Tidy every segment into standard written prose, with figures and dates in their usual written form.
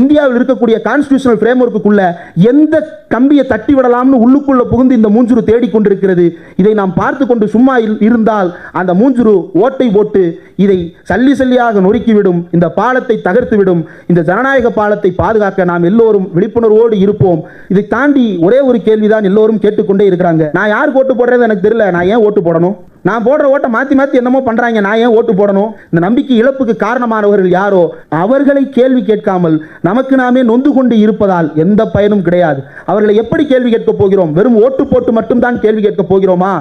இந்தியாவில் இருக்கக்கூடிய கான்ஸ்டிடியூஷனல் ஃப்ரேம்வொர்க்குள்ள எந்த கம்பியை தட்டி விடலாம்னு உள்ளுக்குள்ள புகுந்து இந்த மூஞ்சுரு தேடிக்கொண்டிருக்கிறது. இதை நாம் பார்த்து கொண்டு சும்மா இருந்தால் அந்த மூஞ்சுரு ஓட்டை போட்டு இதை சல்லி சல்லியாக நொறுக்கிவிடும், இந்த பாலத்தை தகர்த்துவிடும். இந்த ஜனநாயக பாலத்தை பாதுகாக்க நாம் எல்லோரும் விழிப்புணர்வோடு இருப்போம். இதை தாண்டி ஒரே ஒரு கேள்விதான் எல்லோரும் கேட்டுக்கொண்டே இருக்கிறாங்க. நான் யார் ஓட்டு போடுறது எனக்கு தெரியல, நான் ஏன் ஓட்டு போடணும்? நான் போடுற ஓட்டை மாற்றி மாற்றி என்னமோ பண்ணுறாங்க, நான் ஏன் ஓட்டு போடணும்? இந்த நம்பிக்கை இழப்புக்கு காரணமானவர்கள் யாரோ அவர்களை கேள்வி கேட்காமல் நமக்கு நாமே நொந்து கொண்டு இருப்பதால் எந்த பயனும் கிடையாது. அவர்களை எப்படி கேள்வி கேட்கப் போகிறோம்? வெறும் ஓட்டு போட்டு மட்டும்தான் கேள்வி கேட்கப் போகிறோமா?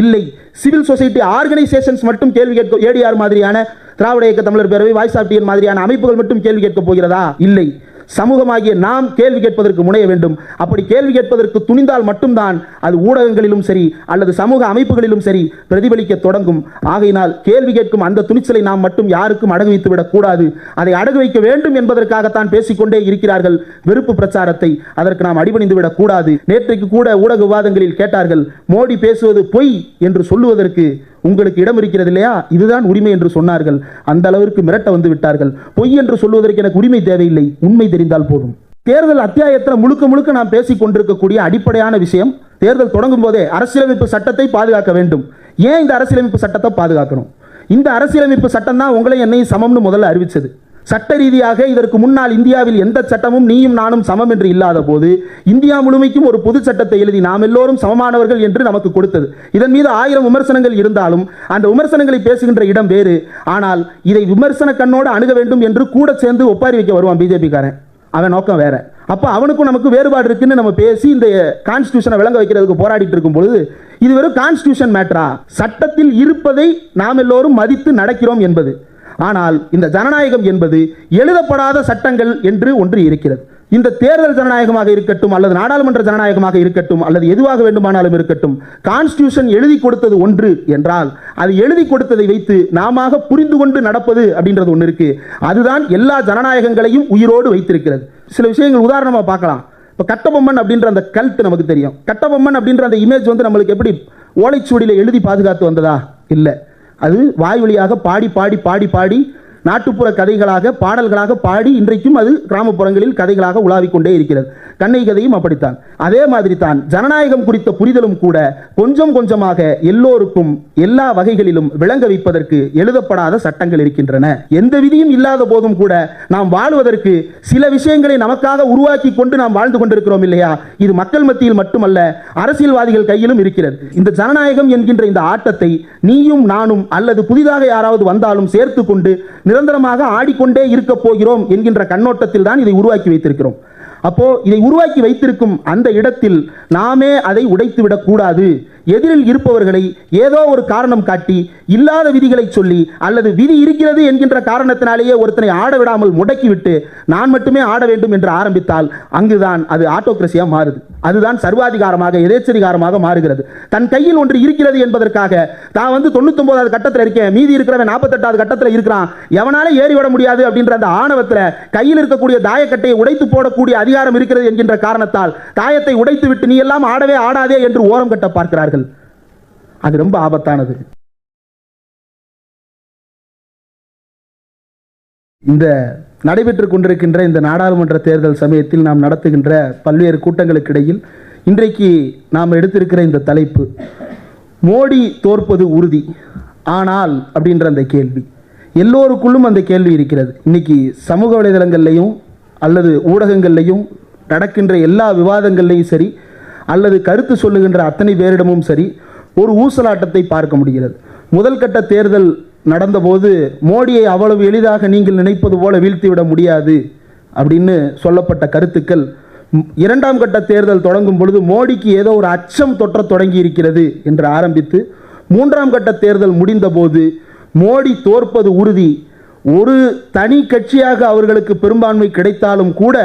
இல்லை. சிவில் சொசைட்டி ஆர்கனைசேஷன்ஸ் மட்டும் கேள்வி கேட்க, ஏடிஆர் மாதிரியான, திராவிட இயக்க தமிழர் பேரவை, வாய்ஸ் ஆஃப் டிஎன் மாதிரியான அமைப்புகள் மட்டும் கேள்வி கேட்கப் போகிறதா? இல்லை. சமூகமாகிய நாம் கேள்வி கேட்பதற்கு முனைய வேண்டும். அப்படி கேள்வி கேட்பதற்கு துணிந்தால் மட்டும்தான் அது ஊடகங்களிலும் சரி அல்லது சமூக அமைப்புகளிலும் சரி பிரதிபலிக்க தொடங்கும். ஆகையினால் கேள்வி கேட்கும் அந்த துணிச்சலை நாம் மட்டும் யாருக்கும் அடகு வைத்து விடக் கூடாது. அதை அடகு வைக்க வேண்டும் என்பதற்காகத்தான் பேசிக்கொண்டே இருக்கிறார்கள் வெறுப்பு பிரச்சாரத்தை. அதற்கு நாம் அடிபணிந்து விடக் கூடாது. நேற்றைக்கு கூட ஊடக விவாதங்களில் கேட்டார்கள், மோடி பேசுவது பொய் என்று சொல்லுவதற்கு உங்களுக்கு இடம் இருக்கிறது இல்லையா, இதுதான் உரிமை என்று சொன்னார்கள். அந்த அளவிற்கு மிரட்ட வந்து விட்டார்கள். பொய் என்று சொல்வதற்கு எனக்கு உரிமை தேவையில்லை, உண்மை தெரிந்தால் போதும். தேர்தல் அத்தியாயத்தில் முழுக்க முழுக்க நாம் பேசிக் கொண்டிருக்கக்கூடிய அடிப்படையான விஷயம், தேர்தல் தொடங்கும் போதே அரசியலமைப்பு சட்டத்தை பாதுகாக்க வேண்டும். ஏன் இந்த அரசியலமைப்பு சட்டத்தை பாதுகாக்கணும்? இந்த அரசியலமைப்பு சட்டம் தான் உங்களை என்னையும் சமம்னு முதல்ல அறிவிச்சது. சட்ட ரீதியாக இதற்கு முன்னால் இந்தியாவில் எந்த சட்டமும் நீயும் நானும் சமம் என்று இல்லாத போது இந்தியா முழுமைக்கும் ஒரு பொது சட்டத்தை எழுதி நாம் எல்லோரும் சமமானவர்கள் என்று நமக்கு கொடுத்தது. இதன் மீது 1000 விமர்சனங்கள் இருந்தாலும் அந்த விமர்சனங்களை பேசுகின்ற இடம் வேறு. ஆனால் இதை விமர்சன கண்ணோடு அணுக வேண்டும் என்று கூட சேர்ந்து ஒப்பாரி வைக்க வருவான் பிஜேபி காரன். அவன் நோக்கம் வேற. அப்போ அவனுக்கும் நமக்கு வேறுபாடு இருக்குன்னு நம்ம பேசி இந்த கான்ஸ்டிடியூஷனை விளங்க வைக்கிறதுக்கு போராடிட்டு இருக்கும் பொழுது இது வெறும் கான்ஸ்டிடியூஷன் மேட்டரா? சட்டத்தில் இருப்பதை நாம் எல்லோரும் மதித்து நடக்கிறோம் என்பது. ஆனால் இந்த ஜனநாயகம் என்பது எழுதப்படாத சட்டங்கள் என்று ஒன்று இருக்கிறது. இந்த தேர்தல் ஜனநாயகமாக இருக்கட்டும் அல்லது நாடாளுமன்ற ஜனநாயகமாக இருக்கட்டும் அல்லது எதுவாக வேண்டுமானாலும் இருக்கட்டும், கான்ஸ்டிடியூஷன் எழுதி கொடுத்தது ஒன்று என்றால் அது எழுதி கொடுத்ததை வைத்து நாம புரிந்து கொண்டு நடப்பது அப்படின்றது ஒன்று இருக்கு. அதுதான் எல்லா ஜனநாயகங்களையும் உயிரோடு வைத்திருக்கிறது. சில விஷயங்கள் உதாரணமா பார்க்கலாம். இப்போ கட்டபொம்மன் அப்படின்ற அந்த கல்ட் நமக்கு தெரியும். கட்டபொம்மன் அப்படின்ற அந்த இமேஜ் வந்து நம்மளுக்கு எப்படி ஓலைச்சுவடியில் எழுதி பாதுகாத்து வந்ததா? இல்லை. அது வாய் வழியாக பாடி பாடி பாடி பாடி நாட்டுப்புற கதைகளாக பாடல்களாக பாடி இன்றைக்கும் அது கிராமப்புறங்களில் கதைகளாக உலாவிக் கொண்டே இருக்கிறது. கண்ணை கதையும் அப்படித்தான். அதே மாதிரி தான் ஜனநாயகம் குறித்த புரிதலும் கூட கொஞ்சம் கொஞ்சமாக எல்லோருக்கும் எல்லா வகைகளிலும் விளங்க வைப்பதற்கு எழுதப்படாத சட்டங்கள் இருக்கின்றன. எந்த விதியும் இல்லாத போதும் கூட நாம் வாழ்வதற்கு சில விஷயங்களை நமக்காக உருவாக்கி கொண்டு நாம் வாழ்ந்து கொண்டிருக்கிறோம் இல்லையா? இது மக்கள் மத்தியில் மட்டுமல்ல, அரசியல்வாதிகள் கையிலும் இருக்கிறது. இந்த ஜனநாயகம் என்கின்ற இந்த ஆட்டத்தை நீயும் நானும் அல்லது புதிதாக யாராவது வந்தாலும் சேர்த்து கொண்டு நிரந்தரமாக ஆடிக்கொண்டே இருக்க போகிறோம் என்கின்ற கண்ணோட்டத்தில் தான் இதை உருவாக்கி வைத்திருக்கிறோம். அப்போ இதை உருவாக்கி வைத்திருக்கும் அந்த இடத்தில் நாமே அதை உடைத்து விடக்கூடாது. எதிரில் இருப்பவர்களை ஏதோ ஒரு காரணம் காட்டி இல்லாத விதிகளை சொல்லி அல்லது விதி இருக்கிறது என்கின்ற காரணத்தினாலேயே ஒருத்தனை ஆட விடாமல் முடக்கிவிட்டு நான் மட்டுமே ஆட வேண்டும் என்று ஆரம்பித்தால் அங்குதான் அது ஆட்டோக்ரசியா மாறுது. அதுதான் சர்வாதிகாரமாக எதேச்சதிகாரமாக மாறுகிறது. தன் கையில் ஒன்று இருக்கிறது என்பதற்காக தான் வந்து 99வது கட்டத்தில் இருக்கேன், மீதி இருக்கிறவன் 48வது கட்டத்தில் இருக்கிறான், எவனால ஏறிவிட முடியாது அப்படின்ற அந்த ஆணவத்தில் கையில் இருக்கக்கூடிய தாயக்கட்டையை உடைத்து போடக்கூடிய அதிகாரம் இருக்கிறது என்கின்ற காரணத்தால் தாயத்தை உடைத்து விட்டு நீ எல்லாம் ஆடவே ஆடாதே என்று ஓரம் கட்ட பார்க்கிறார்கள். அது ரொம்ப ஆபத்தானது. இந்த நடைபெற்றுக் கொண்டிருக்கின்ற இந்த நாடாளுமன்ற தேர்தல் சமயத்தில் நாம் நடத்துகின்ற பல்வேறு கூட்டங்களுக்கு இடையில் இன்றைக்கு நாம் எடுத்திருக்கிற இந்த தலைப்பு, மோடி தோற்பது உறுதி ஆனால் அப்படின்ற அந்த கேள்வி எல்லோருக்குள்ளும் அந்த கேள்வி இருக்கிறது. இன்னைக்கு சமூக வலைதளங்கள்லையும் அல்லது ஊடகங்கள்லையும் நடக்கின்ற எல்லா விவாதங்கள்லையும் சரி அல்லது கருத்து சொல்லுகின்ற அத்தனை பேரிடமும் சரி ஒரு ஊசலாட்டத்தை பார்க்க முடிகிறது. முதல் கட்ட தேர்தல் நடந்தபோது மோடியை அவ்வளவு எளிதாக நீங்கள் நினைப்பது போல வீழ்த்திவிட முடியாது அப்படின்னு சொல்லப்பட்ட கருத்துக்கள் இரண்டாம் கட்ட தேர்தல் தொடங்கும் பொழுது மோடிக்கு ஏதோ ஒரு அச்சம் தொற்ற தொடங்கி இருக்கிறது என்று ஆரம்பித்து மூன்றாம் கட்ட தேர்தல் முடிந்த போது மோடி தோற்பது உறுதி, ஒரு தனி கட்சியாக அவர்களுக்கு பெரும்பான்மை கிடைத்தாலும் கூட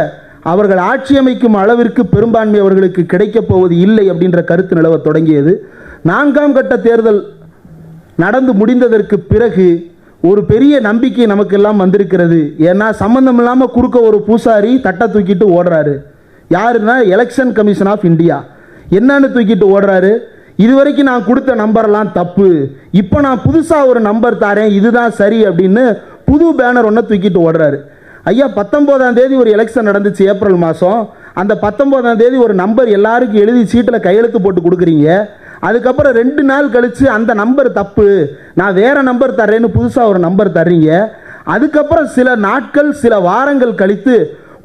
அவர்கள் ஆட்சி அமைக்கும் அளவிற்கு பெரும்பான்மை அவர்களுக்கு கிடைக்கப் போவது இல்லை அப்படின்ற கருத்து நிலவ தொடங்கியது. நான்காம் கட்ட தேர்தல் நடந்து முடிந்ததற்கு பிறகு ஒரு பெரிய நம்பிக்கை நமக்கு எல்லாம் வந்திருக்கிறது. ஏன்னா சம்பந்தம் இல்லாமல் குறுக்க ஒரு பூசாரி தட்டை தூக்கிட்டு ஓடுறாரு. யாருன்னா எலெக்ஷன் கமிஷன் ஆஃப் இந்தியா. என்னன்னு தூக்கிட்டு ஓடுறாரு? இதுவரைக்கும் நான் கொடுத்த நம்பர்லாம் தப்பு, இப்போ நான் புதுசாக ஒரு நம்பர் தாரேன், இதுதான் சரி அப்படின்னு புது பேனர் ஒன்று தூக்கிட்டு ஓடுறாரு. ஐயா 19ஆம் தேதி ஒரு எலெக்ஷன் நடந்துச்சு ஏப்ரல் மாதம். அந்த 19ஆம் தேதி ஒரு நம்பர் எல்லாருக்கும் எழுதி சீட்டில் கையெழுத்து போட்டு கொடுக்குறீங்க. அதுக்கப்புறம் 2 நாள் கழித்து அந்த நம்பர் தப்பு, நான் வேறு நம்பர் தர்றேன்னு புதுசாக ஒரு நம்பர் தர்றீங்க. அதுக்கப்புறம் சில நாட்கள் சில வாரங்கள் கழித்து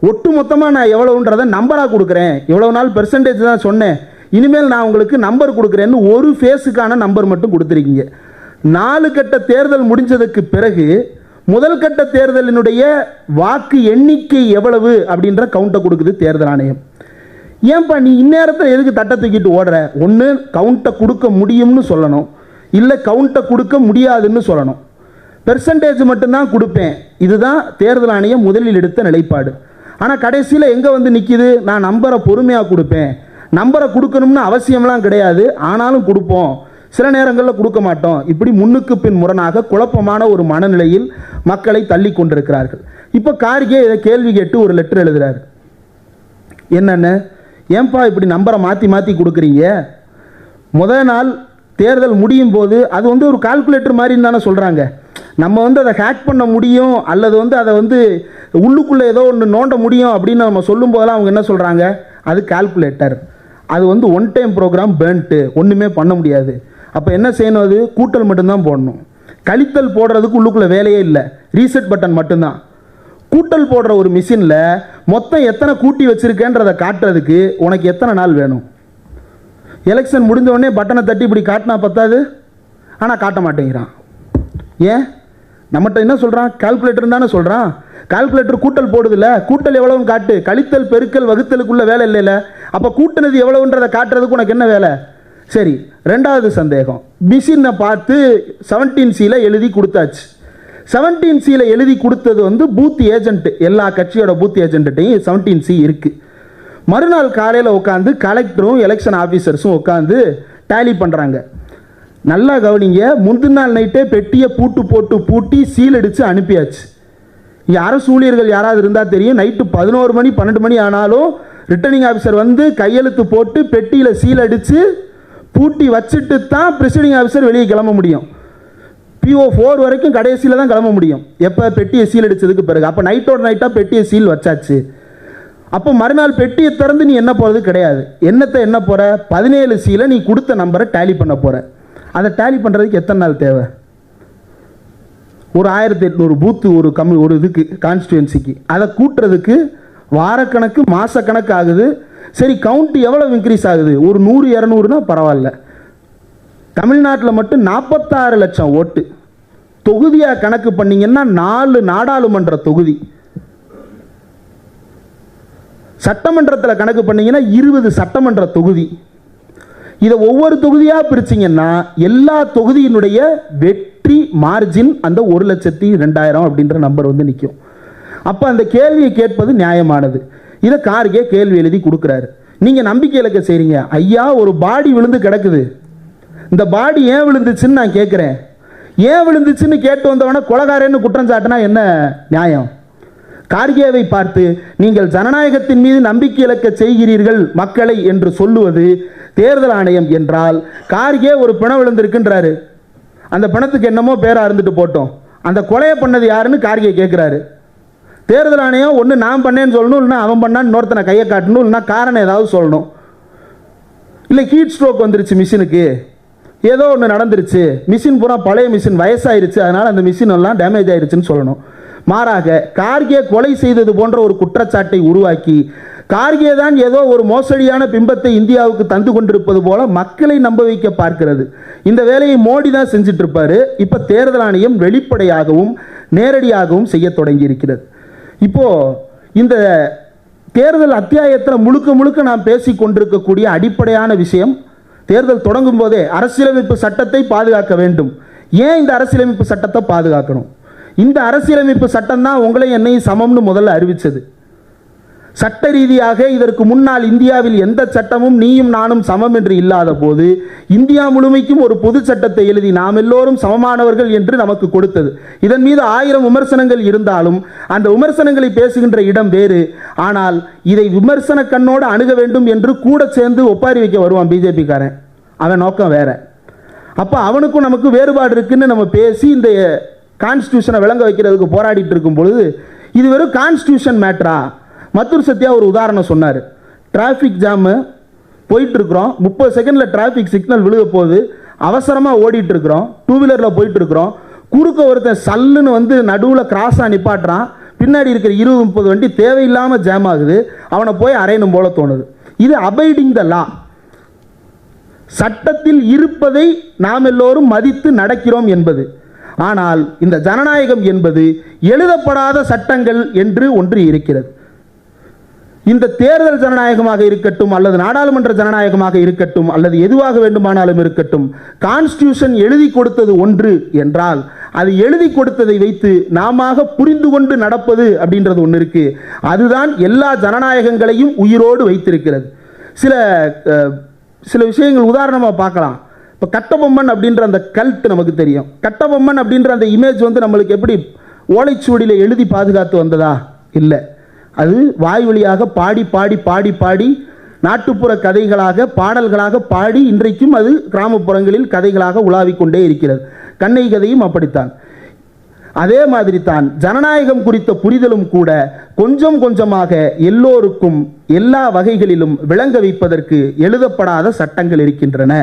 ஒட்டு மொத்தமாக நான் எவ்வளவுன்றதை நம்பராக கொடுக்குறேன், இவ்வளோ நாள் பெர்சன்டேஜ் தான் சொன்னேன், இனிமேல் நான் உங்களுக்கு நம்பர் கொடுக்குறேன்னு ஒரு ஃபேஸுக்கான நம்பர் மட்டும் கொடுத்துருக்கீங்க. 4 கட்ட தேர்தல் முடிஞ்சதுக்கு பிறகு முதல் கட்ட தேர்தலினுடைய வாக்கு எண்ணிக்கை எவ்வளவு அப்படின்ற கவுண்டை கொடுக்குது தேர்தல் ஆணையம். ஏன்பா நீ இந்நேரத்தில் எதுக்கு தட்டை தூக்கிட்டு ஓடுற? ஒன்று கவுண்டை கொடுக்க முடியும்னு சொல்லணும், இல்லை கவுண்டை கொடுக்க முடியாதுன்னு சொல்லணும். பெர்சன்டேஜ் மட்டும்தான் கொடுப்பேன், இதுதான் தேர்தல் ஆணையம் முதலில் எடுத்த நிலைப்பாடு. ஆனால் கடைசியில் எங்கே வந்து நிற்கிது? நான் நம்பரை பொறுமையாக கொடுப்பேன், நம்பரை கொடுக்கணும்னு அவசியம்லாம் கிடையாது, ஆனாலும் கொடுப்போம், சில நேரங்களில் கொடுக்க மாட்டோம். இப்படி முன்னுக்கு பின் முரணாக குழப்பமான ஒரு மனநிலையில் மக்களை தள்ளி கொண்டிருக்கிறார்கள். இப்போ கார்கே இதை கேள்வி கேட்டு ஒரு லெட்டர் எழுதுறாரு. என்னென்ன, ஏன்பா இப்படி நம்பரை மாற்றி மாற்றி கொடுக்குறீங்க? முதல் நாள் தேர்தல் முடியும் போது அது வந்து ஒரு கால்குலேட்டர் மாதிரின்னு தானே சொல்கிறாங்க. நம்ம வந்து அதை ஹேக் பண்ண முடியும், அல்லது வந்து அதை வந்து உள்ளுக்குள்ளே ஏதோ ஒன்று நோண்ட முடியும் அப்படின்னு நம்ம சொல்லும் போதெல்லாம் அவங்க என்ன சொல்கிறாங்க, அது கால்குலேட்டர், அது வந்து ஒன் டைம் ப்ரோக்ராம் பேர்ன்ட்டு ஒன்றுமே பண்ண முடியாது. அப்போ என்ன செய்யணும்? அது கூட்டல் மட்டும்தான் போடணும், கழித்தல் போடுறதுக்கு உள்ளுக்குள்ளே வேலையே இல்லை, ரீசெட் பட்டன் மட்டும்தான். கூட்டல் போடுற ஒரு மிஷினில் மொத்தம் எத்தனை கூட்டி வச்சுருக்கேன்றதை காட்டுறதுக்கு உனக்கு எத்தனை நாள் வேணும்? எலெக்ஷன் முடிஞ்ச உடனே பட்டனை தட்டி இப்படி காட்டினா பத்தாது, ஆனால் காட்ட மாட்டேங்கிறான். ஏன்? நம்மகிட்ட என்ன சொல்கிறான்? கால்குலேட்டர் தானே சொல்கிறான். கால்குலேட்டர் கூட்டல் போடுதில்ல, கூட்டல் எவ்வளவுன்னு காட்டு, கழித்தல் பெருக்கல் வகுத்தலுக்குள்ள வேலை இல்லைல்ல, அப்போ கூட்டினது எவ்வளவுன்றதை காட்டுறதுக்கு உனக்கு என்ன வேலை? சரி, ரெண்டாவது சந்தேகம், மிஷினை பார்த்து 17C எழுதி கொடுத்தாச்சு. 17C எழுதி கொடுத்தது வந்து பூத் ஏஜென்ட், எல்லா கட்சியோட பூத் ஏஜென்ட்டையும் 17C இருக்குது. மறுநாள் காலையில் உட்காந்து கலெக்டரும் எலெக்ஷன் ஆஃபீஸர்ஸும் உட்காந்து டேலி பண்ணுறாங்க. நல்லா கவனிங்க, முந்தின நாள் நைட்டே பெட்டியை பூட்டி சீல் அடித்து அனுப்பியாச்சு. இங்கே அரசு ஊழியர்கள் யாராவது இருந்தால் தெரியும், நைட்டு 11 மணி 12 மணி ஆனாலும் ரிட்டர்னிங் ஆஃபீஸர் வந்து கையெழுத்து போட்டு பெட்டியில் சீல் அடித்து பூட்டி வச்சுட்டு தான் ப்ரிசைடிங் ஆஃபீஸர் வெளியே கிளம்ப முடியும். PO4 வரைக்கும் கடைசியில் தான் கிளம்ப முடியும், எப்போ பெட்டியை சீல் அடித்ததுக்கு பிறகு. அப்போ நைட்டோட நைட்டாக பெட்டியை சீல் வச்சாச்சு. அப்போ மறுநாள் பெட்டியை திறந்து நீ என்ன போகிறது கிடையாது. என்னத்தை என்ன போகிற? 17C நீ கொடுத்த நம்பரை டேலி பண்ண போகிற. அதை டேலி பண்ணுறதுக்கு எத்தனை நாள் தேவை? ஒரு 1800 பூத்து ஒரு இதுக்கு கான்ஸ்டியூன்சிக்கு, அதை கூட்டுறதுக்கு வாரக்கணக்கு மாதக்கணக்கு ஆகுது. சரி, கவுண்ட் எவ்வளோ இன்க்ரீஸ் ஆகுது? ஒரு 100-200னா பரவாயில்ல. தமிழ்நாட்டில் மட்டும் 46 லட்சம் ஓட்டு. தொகுதியாக கணக்கு பண்ணிங்கன்னா 4 நாடாளுமன்ற தொகுதி. சட்டமன்றத்தில் கணக்கு பண்ணிங்கன்னா 20 சட்டமன்ற தொகுதி. இதை ஒவ்வொரு தொகுதியாக பிரிச்சிங்கன்னா எல்லா தொகுதியினுடைய வெற்றி மார்ஜின் அந்த 1,02,000 அப்படின்ற நம்பர் வந்து நிற்கும். அப்போ அந்த கேள்வியை கேட்பது நியாயமானது. இதை கார்கே கேள்வி எழுதி கொடுக்குறாரு. நீங்கள் நம்பிக்கை இழக்க செய்கிறீங்க. ஐயா, ஒரு பாடி விழுந்து கிடக்குது, இந்த பாடி ஏன் விழுந்துச்சுன்னு நான் கேட்குறேன். ஏன் விழுந்துச்சுன்னு கேட்டு வந்தவன கொலகாரன்னு குற்றம் சாட்டினா என்ன நியாயம்? கார்கேவை பார்த்து நீங்கள் ஜனநாயகத்தின் மீது நம்பிக்கை இழக்க செய்கிறீர்கள் மக்களை என்று சொல்லுவது தேர்தல் ஆணையம் என்றால், கார்கே ஒரு பிணம் விழுந்திருக்குன்றாரு, அந்த பிணத்துக்கு என்னமோ பேராக இருந்துட்டு போட்டோம், அந்த கொலையை பண்ணது யாருன்னு கார்கே கேட்குறாரு. தேர்தல் ஆணையம் ஒன்று நான் பண்ணேன்னு சொல்லணும், இல்லைன்னா அவன் பண்ணான்னு இன்னொருத்தனை கையை காட்டணும், இல்லைன்னா காரணம் ஏதாவது சொல்லணும். இல்லை ஹீட் ஸ்ட்ரோக் வந்துருச்சு மிஷினுக்கு, ஏதோ ஒன்று நடந்துருச்சு, மிஷின் பூரா பழைய மிஷின் வயசாயிருச்சு, அதனால் அந்த மிஷின் எல்லாம் டேமேஜ் ஆயிடுச்சுன்னு சொல்லணும். மாறாக கார்கே கொலை செய்தது போன்ற ஒரு குற்றச்சாட்டை உருவாக்கி கார்கே தான் ஏதோ ஒரு மோசடியான பிம்பத்தை இந்தியாவுக்கு தந்து கொண்டிருப்பது போல மக்களை நம்ப வைக்க பார்க்கிறது. இந்த வேலையை மோடி தான் செஞ்சுட்டு இருப்பாரு. இப்போ தேர்தல் ஆணையம் வெளிப்படையாகவும் நேரடியாகவும் செய்ய தொடங்கி இருக்கிறது. இப்போ இந்த தேர்தல் அத்தியாயத்தில் முழுக்க நாம் பேசி கொண்டிருக்கக்கூடிய அடிப்படையான விஷயம், தேர்தல் தொடங்கும் போதே அரசியலமைப்பு சட்டத்தை பாதுகாக்க வேண்டும். ஏன் இந்த அரசியலமைப்பு சட்டத்தை பாதுகாக்கணும்? இந்த அரசியலமைப்பு சட்டம் தான் உங்களை என்னையும் சமம்னு முதல்ல அறிவிச்சது. சட்ட ரீதியாக இதற்கு முன்னால் இந்தியாவில் எந்த சட்டமும் நீயும் நானும் சமம் என்று இல்லாத போது இந்தியா முழுமைக்கும் ஒரு பொது சட்டத்தை எழுதி நாம் எல்லோரும் சமமானவர்கள் என்று நமக்கு கொடுத்தது. இதன் மீது 1000 விமர்சனங்கள் இருந்தாலும் அந்த விமர்சனங்களை பேசுகின்ற இடம் வேறு. ஆனால் இதை விமர்சன கண்ணோடு அணுக வேண்டும் என்று கூட சேர்ந்து ஒப்பாரி வைக்க வருவான் பிஜேபிக்காரன், அவன் நோக்கம் வேற. அப்போ அவனுக்கும் நமக்கு வேறுபாடு இருக்குன்னு நம்ம பேசி இந்த கான்ஸ்டியூஷனை விளங்க வைக்கிறதுக்கு போராடிட்டு இருக்கும் பொழுது இது வெறும் கான்ஸ்டியூஷன் மேட்டரா? மத்தூர் சத்யா ஒரு உதாரணம் சொன்னார். டிராஃபிக் ஜாமு போயிட்டு இருக்கிறோம், 30 செகண்டில் டிராஃபிக் சிக்னல் விழுக போகுது, அவசரமாக ஓடிட்டு இருக்கிறோம், 2 வீலரில் போயிட்டு இருக்கிறோம், குறுக்க ஒருத்தன் சல்லுன்னு வந்து நடுவில் கிராஸாக நிப்பாட்டுறான், பின்னாடி இருக்கிற 20-30 வண்டி தேவையில்லாமல் ஜாம் ஆகுது, அவனை போய் அரையணும் போல தோணுது. இது அபைடிங் த லா. சட்டத்தில் இருப்பதை நாம் எல்லோரும் மதித்து நடக்கிறோம் என்பது. ஆனால் இந்த ஜனநாயகம் என்பது எழுதப்படாத சட்டங்கள் என்று ஒன்று இருக்கிறது. இந்த தேர்தல் ஜனநாயகமாக இருக்கட்டும், அல்லது நாடாளுமன்ற ஜனநாயகமாக இருக்கட்டும், அல்லது எதுவாக வேண்டுமானாலும் இருக்கட்டும், கான்ஸ்டியூஷன் எழுதி கொடுத்தது ஒன்று என்றால் அது எழுதி கொடுத்ததை வைத்து நாம புரிந்து கொண்டு நடப்பது அப்படின்றது ஒன்று இருக்கு. அதுதான் எல்லா ஜனநாயகங்களையும் உயிரோடு வைத்திருக்கிறது. சில விஷயங்கள் உதாரணமாக பார்க்கலாம். இப்போ கட்டபொம்மன் அப்படின்ற அந்த கல்ட் நமக்கு தெரியும். கட்டபொம்மன் அப்படின்ற அந்த இமேஜ் வந்து நம்மளுக்கு எப்படி ஓலைச்சுவடியில் எழுதி பாதுகாத்து வந்ததா? இல்லை. அது வாய் வழியாக பாடி பாடி பாடி பாடி நாட்டுப்புற கதைகளாக பாடல்களாக பாடி இன்றைக்கும் அது கிராமப்புறங்களில் கதைகளாக உலாவிக்கொண்டே இருக்கிறது. கண்ணை கதையும் அப்படித்தான். அதே மாதிரி தான் ஜனநாயகம் குறித்த புரிதலும் கூட கொஞ்சம் கொஞ்சமாக எல்லோருக்கும் எல்லா வகைகளிலும் விளங்க வைப்பதற்கு எழுதப்படாத சட்டங்கள் இருக்கின்றன.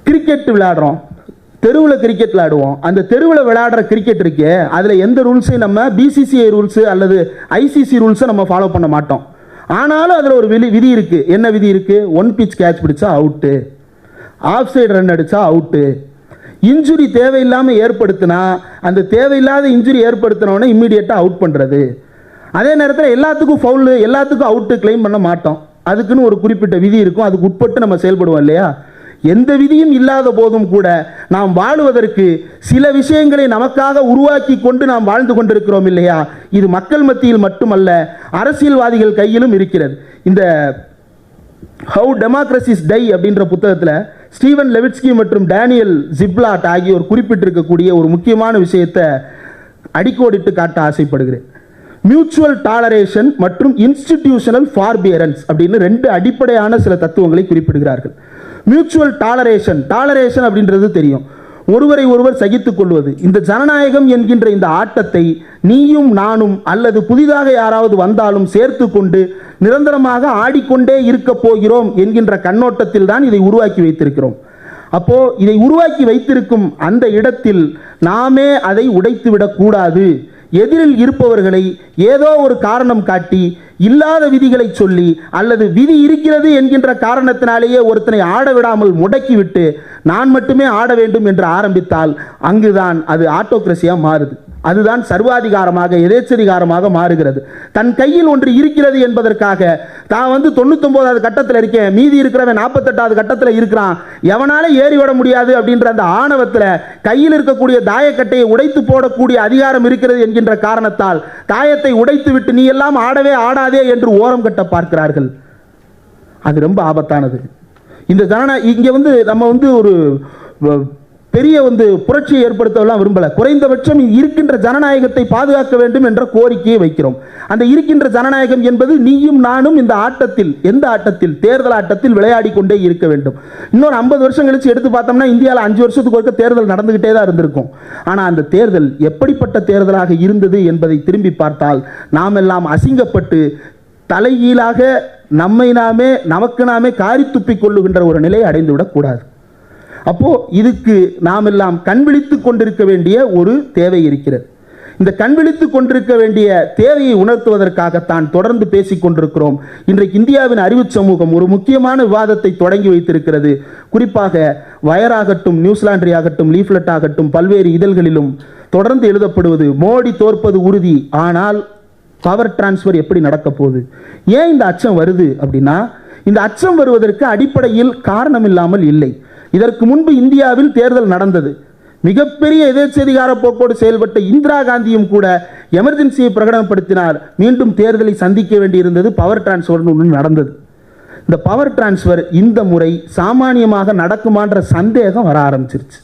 கிரிக்கெட் விளையாடுறோம், தெருவில் கிரிக்கெட் விளையாடுவோம். அந்த தெருவில் விளையாடுற கிரிக்கெட் இருக்கே, அதில் எந்த ரூல்ஸையும் நம்ம பிசிசிஐ ரூல்ஸு அல்லது ஐசிசி ரூல்ஸை நம்ம ஃபாலோ பண்ண மாட்டோம். ஆனாலும் அதில் ஒரு விதி இருக்குது. என்ன விதி இருக்குது? 1 பிச் கேட்ச் பிடிச்சா அவுட்டு, ஆஃப் சைடு ரன் அடித்தா அவுட்டு. இன்ஜுரி தேவையில்லாமல் ஏற்படுத்தினா அந்த தேவையில்லாத இன்ஜுரி ஏற்படுத்தினோடனே இம்மீடியட்டாக அவுட் பண்ணுறது. அதே நேரத்தில் எல்லாத்துக்கும் ஃபவுலு, எல்லாத்துக்கும் அவுட்டு கிளைம் பண்ண மாட்டோம். அதுக்குன்னு ஒரு குறிப்பிட்ட விதி இருக்கும், அதுக்கு உட்பட்டு நம்ம செயல்படுவோம் இல்லையா? எந்த விதியும் இல்லாத போதும் கூட நாம் வாழுவதற்கு சில விஷயங்களை நமக்காக உருவாக்கி கொண்டு நாம் வாழ்ந்து கொண்டிருக்கிறோம் இல்லையா? இது மக்கள் மத்தியில் மட்டுமல்ல, அரசியல்வாதிகள் கையிலும் இருக்கிறது. இந்த ஹவு டெமோக்ரசிஸ் டை அப்படின்ற புத்தகத்தில் ஸ்டீவன் லெவிட்ஸ்கி மற்றும் டேனியல் ஜிப்லாட் ஆகியோர் குறிப்பிட்டிருக்கக்கூடிய ஒரு முக்கியமான விஷயத்தை அடிக்கோடிட்டு காட்ட ஆசைப்படுகிறேன். மியூச்சுவல் டாலரேஷன் மற்றும் இன்ஸ்டிடியூஷனல் ஃபார்பியரன்ஸ் அப்படின்னு 2 அடிப்படையான சில தத்துவங்களை குறிப்பிடுகிறார்கள். மியூச்சுவல் டாலரேஷன் அப்படின்றது தெரியும், ஒருவரை ஒருவர் சகித்துக் கொள்வது. இந்த ஜனநாயகம் என்கின்ற இந்த ஆட்டத்தை நீயும் நானும் அல்லது புதிதாக யாராவது வந்தாலும் சேர்த்து கொண்டு நிரந்தரமாக ஆடிக்கொண்டே இருக்க போகிறோம் என்கின்ற கண்ணோட்டத்தில் தான் இதை உருவாக்கி வைத்திருக்கிறோம். அப்போ இதை உருவாக்கி வைத்திருக்கும் அந்த இடத்தில் நாமே அதை உடைத்து விடக்கூடாது. எதிரில் இருப்பவர்களை ஏதோ ஒரு காரணம் காட்டி இல்லாத விதிகளை சொல்லி அல்லது விதி இருக்கிறது என்கின்ற காரணத்தினாலேயே ஒருத்தனை ஆட விடாமல் முடக்கிவிட்டு நான் மட்டுமே ஆட வேண்டும் என்று ஆரம்பித்தால் அங்குதான் அது ஆட்டோக்ரசியா மாறுது. அதுதான் சர்வாதிகாரமாக எதேச்சதிகாரமாக மாறுகிறது. தன் கையில் ஒன்று இருக்கிறது என்பதற்காக தான் 99வது கட்டத்தில் இருக்கேன், மீதி இருக்கிறவன் 48வது கட்டத்தில் இருக்கிறான், எவனால ஏறி விட முடியாது அப்படின்ற அந்த ஆணவத்தில் கையில் இருக்கக்கூடிய தாயக்கட்டையை உடைத்து போடக்கூடிய அதிகாரம் இருக்கிறது என்கின்ற காரணத்தால் தாயத்தை உடைத்து விட்டு நீ எல்லாம் ஆடவே ஆடாதே என்று ஓரம் கட்ட பார்க்கிறார்கள். அது ரொம்ப ஆபத்தானது. இந்த இங்கே நம்ம ஒரு பெரிய புரட்சியை ஏற்படுத்தலாம் விரும்பல. குறைந்தபட்சம் இருக்கின்ற ஜனநாயகத்தை பாதுகாக்க வேண்டும் என்ற கோரிக்கையை வைக்கிறோம். அந்த இருக்கின்ற ஜனநாயகம் என்பது நீயும் நானும் இந்த ஆட்டத்தில், எந்த ஆட்டத்தில், தேர்தல் ஆட்டத்தில் விளையாடி கொண்டே இருக்க வேண்டும். இன்னொரு 50 வருஷம் கழிச்சு எடுத்து பார்த்தோம்னா இந்தியாவில் 5 வருஷத்துக்கு ஒருக்க தேர்தல் நடந்துகிட்டே தான் இருந்திருக்கும். ஆனால் அந்த தேர்தல் எப்படிப்பட்ட தேர்தலாக இருந்தது என்பதை திரும்பி பார்த்தால் நாம் எல்லாம் அசிங்கப்பட்டு தலைகீழாக நம்மை நாமே நமக்கு நாமே காரி துப்பிக் கொள்ளுகின்ற ஒரு நிலையை அடைந்துவிடக்கூடாது. அப்போ இதுக்கு நாம் எல்லாம் கண்விழித்து கொண்டிருக்க வேண்டிய ஒரு தேவை இருக்கிறது. இந்த கண்விழித்து கொண்டிருக்க வேண்டிய தேவையை உணர்த்துவதற்காகத்தான் தொடர்ந்து பேசிக் கொண்டிருக்கிறோம். இன்றைக்கு இந்தியாவின் அறிவு சமூகம் ஒரு முக்கியமான விவாதத்தை தொடங்கி வைத்திருக்கிறது. குறிப்பாக வயராகட்டும், நியூசிலாண்டரி ஆகட்டும், லீஃப்லெட் ஆகட்டும், பல்வேறு இதழ்களிலும் தொடர்ந்து எழுதப்படுவது மோடி தோற்பது உறுதி, ஆனால் பவர் டிரான்ஸ்ஃபர் எப்படி நடக்க போகுது? ஏன் இந்த அச்சம் வருது அப்படின்னா, இந்த அச்சம் வருவதற்கு அடிப்படையில் காரணம் இல்லாமல் இல்லை. இதற்கு முன்பு இந்தியாவில் தேர்தல் நடந்தது. மிகப்பெரிய எதேச்சதிகார போக்கோடு செயல்பட்ட இந்திரா காந்தியும் கூட எமர்ஜென்சியை பிரகடனப்படுத்தினார். மீண்டும் தேர்தலை சந்திக்க வேண்டியிருந்தது. பவர் டிரான்ஸ்ஃபர் ஒன்று நடந்தது. இந்த பவர் டிரான்ஸ்ஃபர் இந்த முறை சாமானியமாக நடக்குமான்ற சந்தேகம் வர ஆரம்பிச்சிருச்சு.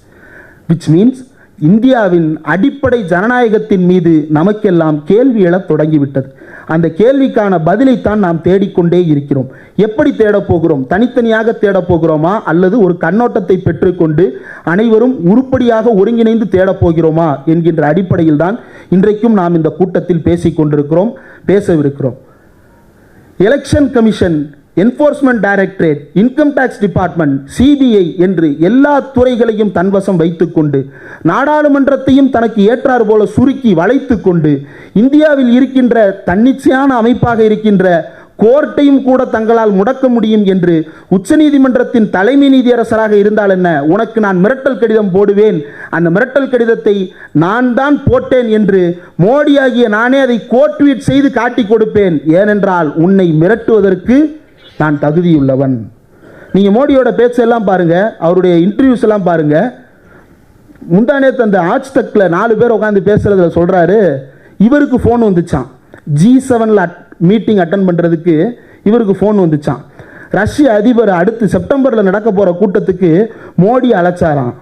விச் மீன்ஸ் இந்தியாவின் அடிப்படை ஜனநாயகத்தின் மீது நமக்கெல்லாம் கேள்வி எழத் தொடங்கிவிட்டது. அந்த கேள்விக்கான பதிலைத்தான் நாம் தேடிக்கொண்டே இருக்கிறோம். எப்படி தேடப் போகிறோம்? தனித்தனியாக தேடப் போகிறோமா அல்லது ஒரு கண்ணோட்டத்தை பெற்றுக்கொண்டு அனைவரும் உருப்படியாக ஒருங்கிணைந்து தேடப் போகிறோமா என்கின்ற அடிப்படையில் தான் இன்றைக்கும் நாம் இந்த கூட்டத்தில் பேசிக் கொண்டிருக்கிறோம், பேசவிருக்கிறோம். Election commission, enforcement directorate, income tax department, CBI என்று எல்லா துறைகளையும் தன்வசம் வைத்துக்கொண்டு நாடாளுமன்றத்தையும் தனக்கு ஏற்றாறு போல சுருக்கி வளைத்து கொண்டு இந்தியாவில் இருக்கின்ற தன்னிச்சையான அமைப்பாக இருக்கின்ற கோர்ட்டையும் கூட தங்களால் முடக்க முடியும் என்று உச்சநீதிமன்றத்தின் தலைமை நீதியரசராக இருந்தால் என்ன, உனக்கு நான் மிரட்டல் கடிதம் போடுவேன், அந்த மிரட்டல் கடிதத்தை நான் தான் போட்டேன் என்று மோடி ஆகிய நானே அதை கோட்வீட் செய்து காட்டி கொடுப்பேன், ஏனென்றால் உன்னை மிரட்டுவதற்கு நான் தகுதியுள்ளவன். நீங்க மோடியோட பேச்செல்லாம் பாருங்க, அவருடைய இன்டர்வியூஸ் எல்லாம் பாருங்க. முந்தானே அந்த ஆஜ்தக்ல 4 பேர் உட்காந்து பேசுறதுல சொல்றாரு, இவருக்கு ஃபோன் வந்துச்சான், G7 மீட்டிங் அட்டன் பண்றதுக்கு இவருக்கு ஃபோன் வந்துச்சான். ரஷ்ய அதிபர் அடுத்து செப்டம்பர்ல நடக்க போற கூட்டத்துக்கு மோடி அழைச்சாராம்.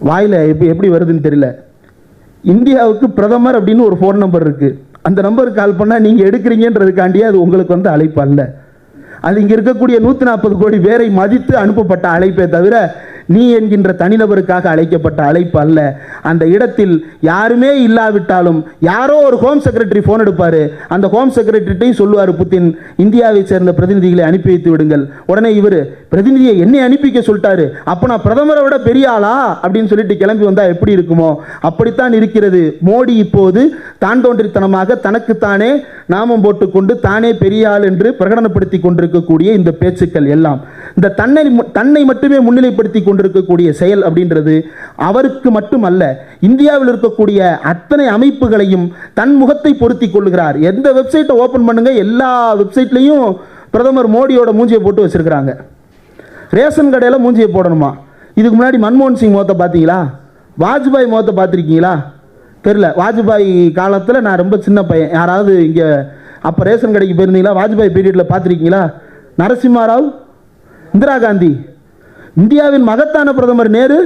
வாயில எப்படி வருதுன்னு தெரியல. இந்தியாவுக்கு பிரதமர் அப்படின்னு ஒரு ஃபோன் நம்பர் இருக்கு, அந்த நம்பருக்கு கால் பண்ணா நீங்க எடுக்கிறீங்கன்றதுக்காண்டியே அது உங்களுக்கு வந்து அழைப்பு அல்ல. அது இங்க இருக்கக்கூடிய 140 கோடி பேரை மதித்து அனுப்பப்பட்ட அழைப்பே தவிர நீ என்கின்ற தனிநபருக்காக அழைக்கப்பட்ட அழைப்பு அல்ல. அந்த இடத்தில் யாருமே இல்லாவிட்டாலும் யாரோ ஒரு ஹோம் செக்ரட்டரி போன் எடுப்பாரு, அந்த ஹோம் செக்ரட்டரிட்டையும் சொல்லுவார் புத்தின், இந்தியாவை சேர்ந்த பிரதிநிதிகளை அனுப்பி வைத்து விடுங்கள். உடனே இவர் பிரதிநிதியை என்னை அனுப்பிக்க சொல்லிட்டாரு, அப்ப நான் பிரதமரை விட பெரிய ஆளா அப்படின்னு சொல்லிட்டு கிளம்பி வந்தா எப்படி இருக்குமோ அப்படித்தான் இருக்கிறது. மோடி இப்போது தான் தோன்றித்தனமாக தனக்குத்தானே நாமம் போட்டுக்கொண்டு தானே பெரிய ஆள் என்று பிரகடனப்படுத்தி கொண்டிருக்கக்கூடிய இந்த பேச்சுக்கள் எல்லாம், இந்த தன்னை மட்டுமே முன்னிலைப்படுத்தி கொண்டிருக்கக்கூடிய செயல் அப்படின்றது அவருக்கு மட்டுமல்ல, இந்தியாவில் இருக்கக்கூடிய அத்தனை அமைப்புகளையும் தன் முகத்தை பொருத்தி கொள்ளுகிறார். எந்த வெப்சைட்டை ஓபன் பண்ணுங்க, எல்லா வெப்சைட்லையும் பிரதமர் மோடியோட மூஞ்சியை போட்டு வச்சிருக்கிறாங்க. ரேஷன் கடையில் மூஞ்சியை போடணுமா? இதுக்கு முன்னாடி மன்மோகன் சிங் முகத்தை பார்த்தீங்களா? வாஜ்பாய் முகத்தை பார்த்துருக்கீங்களா? தெரியல. வாஜ்பாய் காலத்தில் நான் ரொம்ப சின்ன பையன், யாராவது இங்கே அப்போ ரேஷன் கடைக்கு போயிருந்தீங்களா? வாஜ்பாய் பீரியடில் பார்த்துருக்கீங்களா? நரசிம்மா ராவ், இந்திரா காந்தி, இந்தியாவின் மகத்தான பிரதமர் நேரு.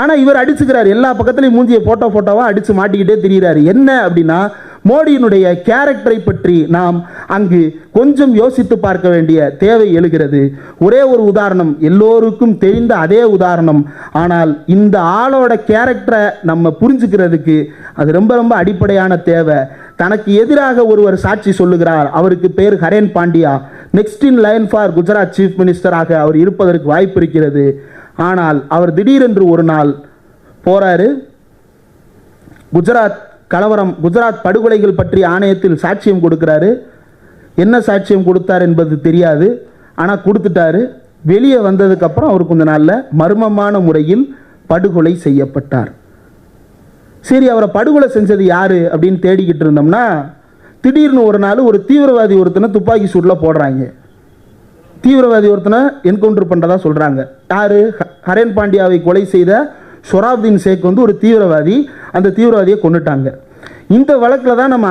ஆனால் இவர் அடிச்சுக்கிறார், எல்லா பக்கத்துலையும் மூஞ்சியை போட்டோவா அடித்து மாட்டிக்கிட்டே திரிகிறார். என்ன அப்படின்னா, மோடியினுடைய கேரக்டரை பற்றி நாம் அங்கு கொஞ்சம் யோசித்து பார்க்க வேண்டிய தேவை எழுகிறது. ஒரே ஒரு உதாரணம், எல்லோருக்கும் தெரிந்த அதே உதாரணம், ஆனால் இந்த ஆளோட கேரக்டரை நம்ம புரிஞ்சுக்கிறதுக்கு அது ரொம்ப ரொம்ப அடிப்படையான தேவை. தனக்கு எதிராக ஒருவர் சாட்சி சொல்லுகிறார், அவருக்கு பேர் Haren Pandya, next in line for Gujarat chief மினிஸ்டராக அவர் இருப்பதற்கு வாய்ப்பு இருக்கிறது. ஆனால் அவர் திடீரென்று ஒரு நாள் போறாரு, குஜராத் கலவரம், குஜராத் படுகொலைகள் பற்றி ஆணையத்தில் சாட்சியம் கொடுக்கிறாரு. என்ன சாட்சியம் கொடுத்தார் என்பது தெரியாது, ஆனால் கொடுத்துட்டாரு. வெளியே வந்ததுக்கப்புறம் அவர் கொஞ்ச நாளில் மர்மமான முறையில் படுகொலை செய்யப்பட்டார். சரி, அவரை படுகொலை செஞ்சது யாரு அப்படின்னு தேடிக்கிட்டு இருந்தோம்னா, திடீர்னு ஒரு நாள் ஒரு தீவிரவாதி ஒருத்தனை துப்பாக்கி சூட்டில் போடுறாங்க. தீவிரவாதி ஒருத்தனை என்கவுண்டர் பண்ணுறதா சொல்கிறாங்க. யார்? ஹரேன் பாண்டியாவை கொலை செய்த ஷொராப்தீன் ஷேக் வந்து ஒரு தீவிரவாதி, அந்த தீவிரவாதியை கொண்டுட்டாங்க. இந்த வழக்கில் தான் நம்ம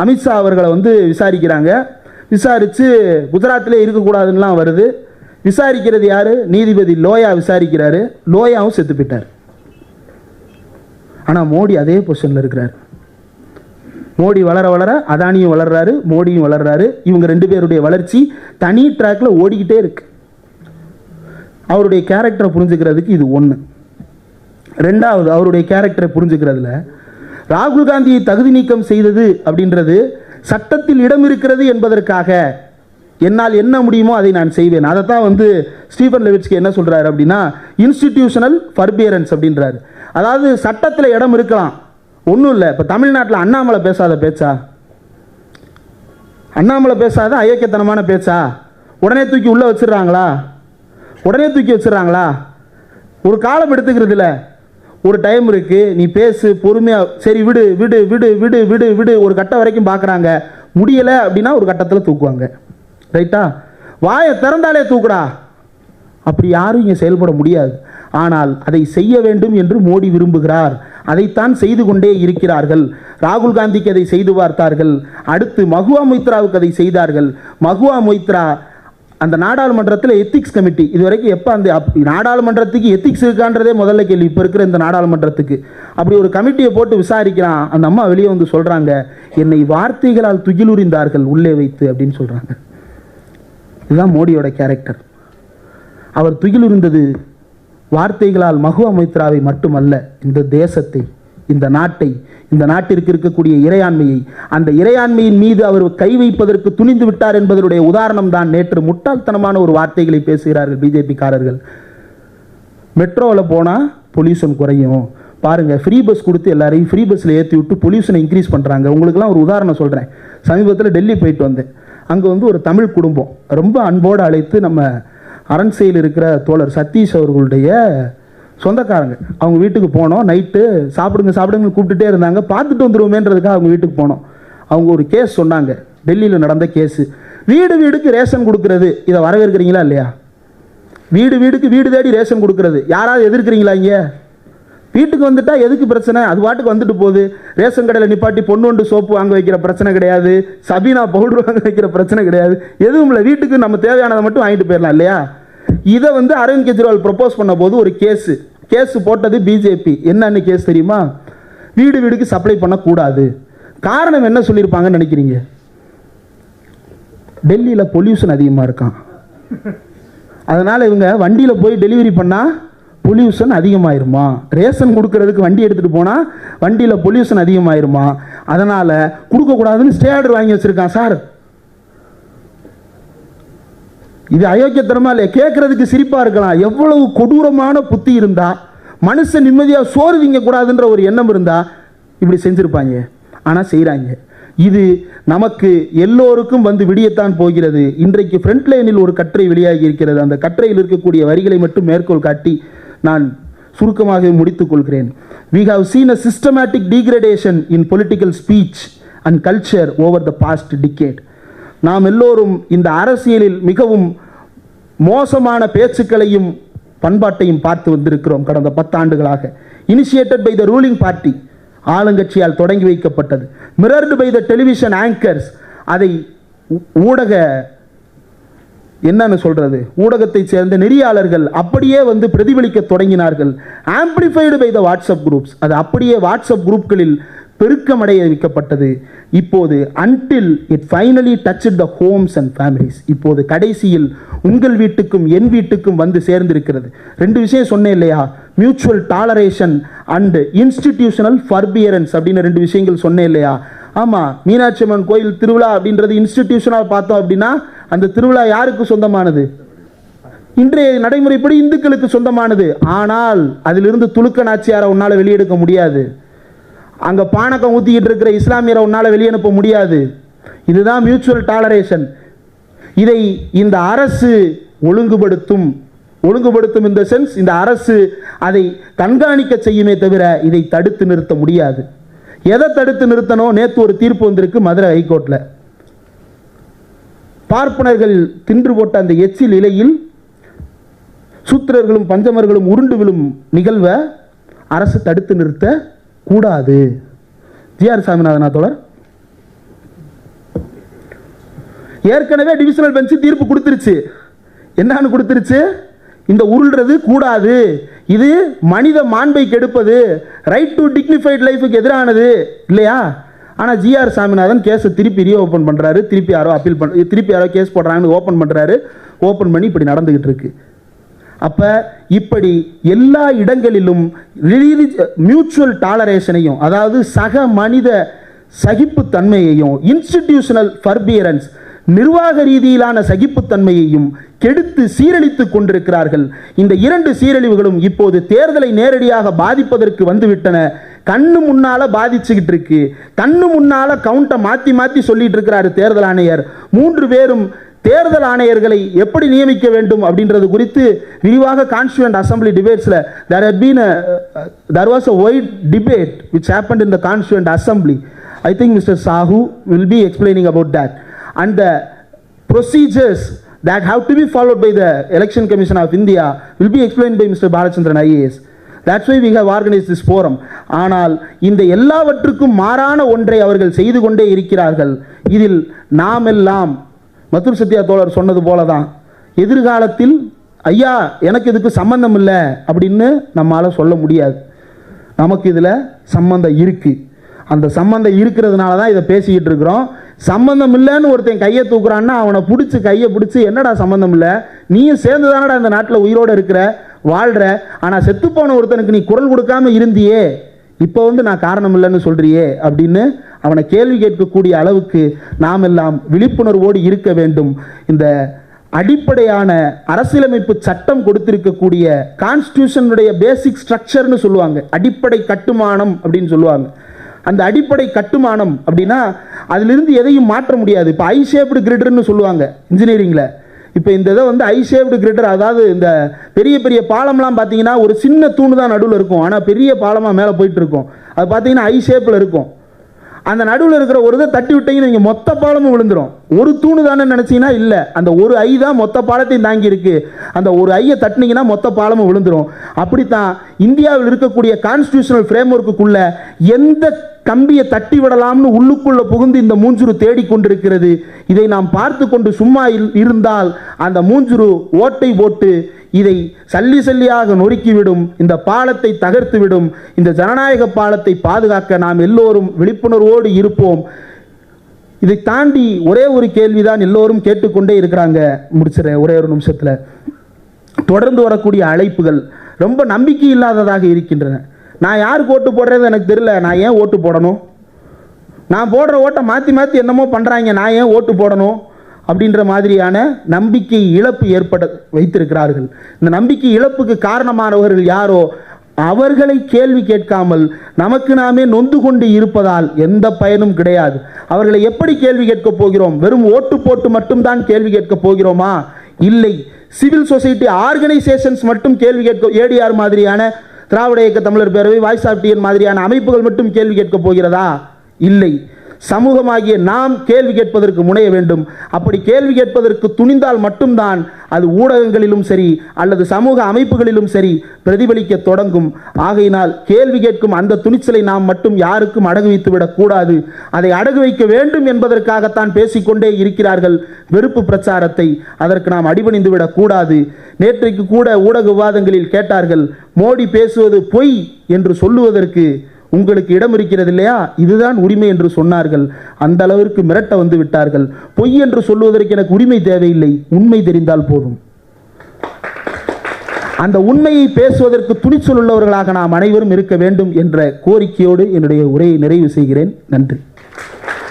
அமித்ஷா அவர்களை வந்து விசாரிக்கிறாங்க. விசாரித்து குஜராத்திலே இருக்கக்கூடாதுன்னெலாம் வருது. விசாரிக்கிறது யார்? நீதிபதி லோயா விசாரிக்கிறாரு. லோயாவும் செத்து போயிட்டார். ஆனால் மோடி அதே பொசிஷனில் இருக்கிறார். மோடி வளர வளர அதானியும் வளர்றாரு, மோடியும் வளர்றாரு. இவங்க 2 பேருடைய வளர்ச்சி தனி ட்ராக்ல ஓடிக்கிட்டே இருக்கு. அவருடைய கேரக்டரை புரிஞ்சுக்கிறதுக்கு இது ஒன்று. ரெண்டாவது, அவருடைய கேரக்டரை புரிஞ்சுக்கிறதுல ராகுல் காந்தியை தகுதி நீக்கம் செய்தது அப்படின்றது சட்டத்தில் இடம் இருக்கிறது என்பதற்காக என்னால் என்ன முடியுமோ அதை நான் செய்வேன். அதை தான் வந்து ஸ்டீஃபன் லெவிட்ஸ்கி என்ன சொல்றாரு அப்படின்னா, இன்ஸ்டிடியூஷனல் ஃபர்பியரன்ஸ் அப்படின்றாரு. அதாவது சட்டத்தில் இடம் இருக்கலாம், ஒன்றும் இல்லை. இப்போ தமிழ்நாட்டில் அண்ணாமலை பேசாத பேச்சா? அண்ணாமலை பேசாத அயோக்கியத்தனமான பேச்சா? உடனே தூக்கி உள்ளே வச்சிடறாங்களா? உடனே தூக்கி வச்சிடறாங்களா? ஒரு காலம் எடுத்துக்கிறது இல்லை, ஒரு டைம் இருக்கு. நீ பேசு பொறுமையாக, சரி விடு விடு விடு விடு விடு விடு, ஒரு கட்டம் வரைக்கும் பார்க்குறாங்க. முடியலை அப்படின்னா ஒரு கட்டத்தில் தூக்குவாங்க. ரைட்டா? வாயை திறந்தாலே தூக்குடா, அப்படி யாரும் இங்கே செயல்பட முடியாது. ஆனால் அதை செய்ய வேண்டும் என்று மோடி விரும்புகிறார். அதைத்தான் செய்து கொண்டே இருக்கிறார்கள். ராகுல் காந்திக்கு அதை செய்து பார்த்தார்கள். அடுத்து மகுவா மொய்த்ராவுக்கு அதை செய்தார்கள். மகுவா மொய்த்ரா அந்த நாடாளுமன்றத்தில் எத்திக்ஸ் கமிட்டி, இதுவரைக்கும் எப்போ அந்த நாடாளுமன்றத்துக்கு எத்திக்ஸ் இருக்கான்றதே முதல்ல கேள்வி. இப்போ இருக்கிற இந்த நாடாளுமன்றத்துக்கு அப்படி ஒரு கமிட்டியை போட்டு விசாரிக்கிறான். அந்த அம்மா வெளியே வந்து சொல்கிறாங்க, என்னை வார்த்தைகளால் துகிலுரிந்தார்கள் உள்ளே வைத்து அப்படின்னு சொல்கிறாங்க. இதுதான் மோடியோட கேரக்டர். அவர் துகிலுரிந்தது வார்த்தைகளால் மஹுவா மொய்த்ராவை மட்டுமல்ல, இந்த தேசத்தை, இந்த நாட்டை, இந்த நாட்டிற்கு இருக்கக்கூடிய இறையாண்மையை, அந்த இறையாண்மையின் மீது அவர் கை வைப்பதற்கு துணிந்து விட்டார் என்பதனுடைய உதாரணம் தான் நேற்று முட்டாள்தனமான ஒரு வார்த்தைகளை பேசுகிறார்கள் பிஜேபிக்காரர்கள். மெட்ரோவில் போனால் பொல்யூஷன் குறையும் பாருங்கள், ஃப்ரீ பஸ் கொடுத்து எல்லாரையும் ஃப்ரீ பஸ்ஸில் ஏற்றி விட்டு பொல்யூஷனை இன்க்ரீஸ் பண்ணுறாங்க. உங்களுக்குலாம் ஒரு உதாரணம் சொல்கிறேன். சமீபத்தில் டெல்லி போயிட்டு வந்தேன். அங்கே ஒரு தமிழ் குடும்பம் ரொம்ப அன்போடு அழைத்து நம்ம அரண்சையில் இருக்கிற தோழர் சதீஷ் அவர்களுடைய சொந்தக்காரங்க, அவங்க வீட்டுக்கு போனோம். நைட்டு சாப்பிடுங்க கூப்பிட்டுட்டே இருந்தாங்க. பார்த்துட்டு வந்துடுவோமேன்றதுக்காக அவங்க வீட்டுக்கு போனோம். அவங்க ஒரு கேஸ் சொன்னாங்க, டெல்லியில் நடந்த கேஸு. வீடுக்கு ரேஷன் கொடுக்கறது, இதை வரவேற்கிறீங்களா இல்லையா? வீடுக்கு வீடு தேடி ரேஷன் கொடுக்கறது யாராவது எதிர்க்கிறீங்களா? இங்கே வீட்டுக்கு வந்துட்டால் எதுக்கு பிரச்சனை? அது பாட்டுக்கு வந்துட்டு போகுது. ரேஷன் கடையில் நிப்பாட்டி பொண்ணு சோப்பு வாங்க வைக்கிற பிரச்சனை கிடையாது, சபீனா பவுடர் வாங்க வைக்கிற பிரச்சனை கிடையாது, எதுவும் இல்லை. வீட்டுக்கு நம்ம தேவையானதை மட்டும் வாங்கிட்டு போயிடலாம் இல்லையா? இதை அரவிந்த் கெஜ்ரிவால் ப்ரப்போஸ் பண்ண போது ஒரு கேஸ் போட்டது பிஜேபி. என்னன்னு கேஸ் தெரியுமா? வீடுக்கு சப்ளை பண்ணக்கூடாது. காரணம் என்ன சொல்லியிருப்பாங்கன்னு நினைக்கிறீங்க? டெல்லியில் பொல்யூஷன் அதிகமாக இருக்கான், அதனால் இவங்க வண்டியில் போய் டெலிவரி பண்ணால் பொல்யூஷன் அதிகமாயிருமா? ரேஷன் கொடுக்கறதுக்கு வண்டி எடுத்துகிட்டு போனால் வண்டியில் பொல்யூஷன் அதிகமாயிருமா? அதனால் கொடுக்கக்கூடாதுன்னு ஸ்டே ஆர்டர் வாங்கி வச்சுருக்கான் சார். இது அயோக்கியத்தனமா இல்லையா? கேட்கறதுக்கு சிரிப்பாக இருக்கலாம். எவ்வளவு கொடூரமான புத்தி இருந்தால், மனுஷன் நிம்மதியாக சோறு திங்கக்கூடாதுன்ற ஒரு எண்ணம் இருந்தால் இப்படி செஞ்சுருப்பாங்க. ஆனால் செய்கிறாங்க. இது நமக்கு எல்லோருக்கும் விடியத்தான் போகிறது. இன்றைக்கு ஃப்ரண்ட் லைனில் ஒரு கட்டுரை வெளியாகி இருக்கிறது. அந்த கட்டுரையில் இருக்கக்கூடிய வரிகளை மட்டும் மேற்கோள் காட்டி நான் சுருக்கமாக முடித்துக் கொள்கிறேன். We have seen a systematic degradation in political speech and culture over the past decade. நாம் எல்லோரும் இந்த அரசியலில் மிகவும் மோசமான பேச்சுக்களையும் பண்பாட்டையும் பார்த்து வந்திருக்கிறோம் கடந்த 10 ஆண்டுகளாக. Initiated by the ruling party, ஆளுங்கட்சியால் தொடங்கி வைக்கப்பட்டது. Mirrored by the television anchors, அதை ஊடகத்தை சேர்ந்த நெறியாளர்கள் அப்படியே பிரதிபலிக்க தொடங்கினார்கள். Amplified by the WhatsApp groups, அது அப்படியே வாட்ஸ்அப் குரூப்களில் பெருக்கமடைய வைக்கப்பட்டது. இப்போது until it finally touched the homes and families, இப்போது கடைசியில் உங்கள் வீட்டுக்கும் என் வீட்டுக்கும் சேர்ந்திருக்கிறது. 2 விஷயம் சொன்னேன் இல்லையா? மியூச்சுவல் டாலரேஷன் அண்ட் இன்ஸ்டிடியூஷனல் ஃபர்பியரன்ஸ் அப்படின்னு 2 விஷயங்கள் சொன்னேன் இல்லையா? ஆமாம், மீனாட்சி அம்மன் கோயில் திருவிழா அப்படின்றது இன்ஸ்டிடியூஷனாக பார்த்தோம் அப்படின்னா அந்த திருவிழா யாருக்கு சொந்தமானது? இன்றைய நடைமுறைப்படி இந்துக்களுக்கு சொந்தமானது. ஆனால் அதிலிருந்து துலுக்க நாச்சியாரை உன்னால் வெளியெடுக்க முடியாது. அங்கே பானக்கம் ஊற்றிக்கிட்டு இருக்கிற இஸ்லாமியரை உன்னால் வெளியனுப்ப முடியாது. இதுதான் மியூச்சுவல் டாலரேஷன். இதை இந்த அரசு ஒழுங்குபடுத்தும் இந்த சென்ஸ், இந்த அரசு அதை கண்காணிக்க செய்யுமே தவிர இதை தடுத்து நிறுத்த முடியாது. எதை தடுத்து நிறுத்தணும்? நேற்று ஒரு தீர்ப்பு வந்திருக்கு மதுரை ஹைகோர்ட்டில். பார்ப்பனர்கள் தின்று போட்ட அந்த எச்சில் இலையில் சூத்திரர்களும் பஞ்சமர்களும் உருண்டு விழும் நிகழ்வை அரசு தடுத்து நிறுத்த கூடாது. ஜிஆர் சாமிநாதன் தோழர் ஏற்கனவே டிவிஷனல் பெஞ்ச் தீர்ப்பு கொடுத்துருச்சு. என்னன்னு கொடுத்துருச்சு? இந்த உருள்றது கூடாது, இது மனித மாண்பை கெடுப்பது, ரைட் டு டிக்னிஃபைட் லைஃபுக்கு எதிரானது இல்லையா? ஆனால் ஜிஆர் சாமிநாதன் கேஸை திருப்பி ரீஓப்பன் பண்ணுறாரு. திருப்பி யாரோ கேஸ் போடுறாங்கன்னு ஓப்பன் பண்ணுறாரு. ஓப்பன் பண்ணி இப்படி நடந்துகிட்டு இருக்கு. அப்போ இப்படி எல்லா இடங்களிலும் மியூச்சுவல் டாலரேஷனையும், அதாவது சக மனித சகிப்புத்தன்மையையும், இன்ஸ்டிடியூஷனல் ஃபர்பியரன்ஸ் நிர்வாக ரீதியிலான சகிப்புத்தன்மையையும் கெடுத்து சீரழித்துக் கொண்டிருக்கிறார்கள். இந்த 2 சீரழிவுகளும் இப்போது தேர்தலை நேரடியாக பாதிப்பதற்கு வந்துவிட்டன. கண்ணு முன்னால பாதிச்சுக்கிட்டு இருக்கு. கண்ணு முன்னால கவுண்டை மாற்றி சொல்லிட்டு இருக்கிறாரு தேர்தல் ஆணையர். 3 பேரும் தேர்தல் ஆணையர்களை எப்படி நியமிக்க வேண்டும் அப்படின்றது குறித்து விரிவாக கான்ஸ்டிடியூயன்ட் அசம்பிளி டிபேட்ஸ்ல there was a wide debate which happened in the constituent assembly. I think Mr. Sahu will be explaining about that, and the procedures that have to be followed by the Election Commission of India will be explained by Mr. Balachandran IAS. That's why we have organized this forum. ஆனால் இந்த எல்லாவற்றுக்கும் மாறான ஒன்றை அவர்கள் செய்து கொண்டே இருக்கிறார்கள். இதில் நாம் எல்லாம் மதுர் சத்யா தோழர் சொன்னது போல தான், எதிர்காலத்தில் ஐயா எனக்கு இதுக்கு சம்பந்தம் இல்லை அப்படின்னு நம்மளால் சொல்ல முடியாது. நமக்கு இதில் சம்பந்தம் இருக்குது. அந்த சம்பந்தம் இருக்கிறதுனால தான் இதை பேசிக்கிட்டு இருக்கிறோம். சம்பந்தம் இல்லைன்னு ஒருத்தன் கையை தூக்குறான்னா அவனை பிடிச்சி கையை பிடிச்சி என்னடா சம்பந்தம் இல்லை, நீயும் சேர்ந்து தானடா இந்த நாட்டில் உயிரோடு இருக்கிற வாழ்கிற, ஆனால் செத்துப்போன ஒருத்தனுக்கு நீ குரல் கொடுக்காம இருந்தியே, இப்போ நான் காரணம் இல்லைன்னு சொல்றியே அப்படின்னு அவனை கேள்வி கேட்கக்கூடிய அளவுக்கு நாம் எல்லாம் விழிப்புணர்வோடு இருக்க வேண்டும். இந்த அடிப்படையான அரசியலமைப்பு சட்டம் கொடுத்திருக்கக்கூடிய கான்ஸ்டியூஷனுடைய பேசிக் ஸ்ட்ரக்சர்னு சொல்லுவாங்க, அடிப்படை கட்டுமானம் அப்படின்னு சொல்லுவாங்க. அந்த அடிப்படை கட்டுமானம் அப்படின்னா அதிலிருந்து எதையும் மாற்ற முடியாது. இப்போ ஐ ஷேப்டு கிரிட்னு சொல்லுவாங்க இன்ஜினியரிங்கில். இப்போ இந்த இதை ஐ ஷேப்டு கிரிட்டர், அதாவது இந்த பெரிய பெரிய பாலம்லாம் பார்த்தீங்கன்னா ஒரு சின்ன தூணு தான் நடுவில் இருக்கும், ஆனால் பெரிய பாலமாக மேலே போயிட்டு இருக்கும். அது பார்த்தீங்கன்னா ஐ ஷேப்பில் இருக்கும். அந்த நடுவில் இருக்கிற ஒரு இதை தட்டி விட்டீங்கன்னா நீங்கள் மொத்த பாலமும் விழுந்துடும். ஒரு தூணு தானே நினச்சிங்கன்னா இல்லை, அந்த ஒரு ஐ தான் மொத்த பாலத்தையும் தாங்கி இருக்கு. அந்த ஒரு ஐயை தட்டினீங்கன்னா மொத்த பாலமும் விழுந்துடும். அப்படித்தான் இந்தியாவில் இருக்கக்கூடிய கான்ஸ்டியூஷனல் ஃப்ரேம் ஒர்க்குள்ள எந்த கம்பியை தட்டி விடலாம்னு உள்ளுக்குள்ள புகுந்து இந்த மூஞ்சுரு தேடிக்கொண்டிருக்கிறது. இதை நாம் பார்த்து கொண்டு சும்மா இருந்தால் அந்த மூஞ்சுரு ஓட்டை போட்டு இதை சல்லி சல்லியாக நொறுக்கிவிடும், இந்த பாலத்தை தகர்த்துவிடும். இந்த ஜனநாயக பாலத்தை பாதுகாக்க நாம் எல்லோரும் விழிப்புணர்வோடு இருப்போம். இதை தாண்டி ஒரே ஒரு கேள்விதான் எல்லோரும் கேட்டுக்கொண்டே இருக்கிறாங்க. முடிச்சிடறேன் ஒரே ஒரு நிமிஷத்தில். தொடர்ந்து வரக்கூடிய அழைப்புகள் ரொம்ப நம்பிக்கை இல்லாததாக இருக்கின்றன. நான் யாருக்கு ஓட்டு போடுறது எனக்கு தெரியல, நான் ஏன் ஓட்டு போடணும், நான் போடுற ஓட்டை மாற்றி மாற்றி என்னமோ பண்ணுறாங்க, நான் ஏன் ஓட்டு போடணும் அப்படின்ற மாதிரியான நம்பிக்கை இழப்பு ஏற்பட வைத்திருக்கிறார்கள். இந்த நம்பிக்கை இழப்புக்கு காரணமானவர்கள் யாரோ அவர்களை கேள்வி கேட்காமல் நமக்கு நாமே நொந்து கொண்டு இருப்பதால் எந்த பயனும் கிடையாது. அவர்களை எப்படி கேள்வி கேட்கப் போகிறோம்? வெறும் ஓட்டு போட்டு மட்டும்தான் கேள்வி கேட்கப் போகிறோமா? இல்லை, சிவில் சொசைட்டி ஆர்கனைசேஷன்ஸ் மட்டும் கேள்வி கேட்க, ஏடிஆர் மாதிரியான திராவிட இயக்க தமிழர் பேரவை, வாய்ஸ் ஆஃப் டிஎன் மாதிரியான அமைப்புகள் மட்டும் கேள்வி கேட்கப் போகிறதா? இல்லை, சமூகமாகிய நாம் கேள்வி கேட்பதற்கு முனைய வேண்டும். அப்படி கேள்வி கேட்பதற்கு துணிந்தால் மட்டும்தான் அது ஊடகங்களிலும் சரி அல்லது சமூக அமைப்புகளிலும் சரி பிரதிபலிக்க தொடங்கும். ஆகையினால் கேள்வி கேட்கும் அந்த துணிச்சலை நாம் மட்டும் யாருக்கும் அடகு வைத்து விடக்கூடாது. அதை அடகு வைக்க வேண்டும் என்பதற்காகத்தான் பேசிக்கொண்டே இருக்கிறார்கள் வெறுப்பு பிரச்சாரத்தை. அதற்கு நாம் அடிபணிந்து விடக்கூடாது. நேற்றைக்கு கூட ஊடக விவாதங்களில் கேட்டார்கள், மோடி பேசுவது பொய் என்று சொல்லுவதற்கு உங்களுக்கு இடம் இருக்கிறது இல்லையா, இதுதான் உரிமை என்று சொன்னார்கள். அந்த அளவிற்கு மிரட்ட வந்து விட்டார்கள். பொய் என்று சொல்லுவதற்கு எனக்கு உரிமை தேவையில்லை, உண்மை தெரிந்தால் போதும். அந்த உண்மையை பேசுவதற்கு துணிச்சல் உள்ளவர்களாக நாம் அனைவரும் இருக்க வேண்டும் என்ற கோரிக்கையோடு என்னுடைய உரையை நிறைவு செய்கிறேன். நன்றி.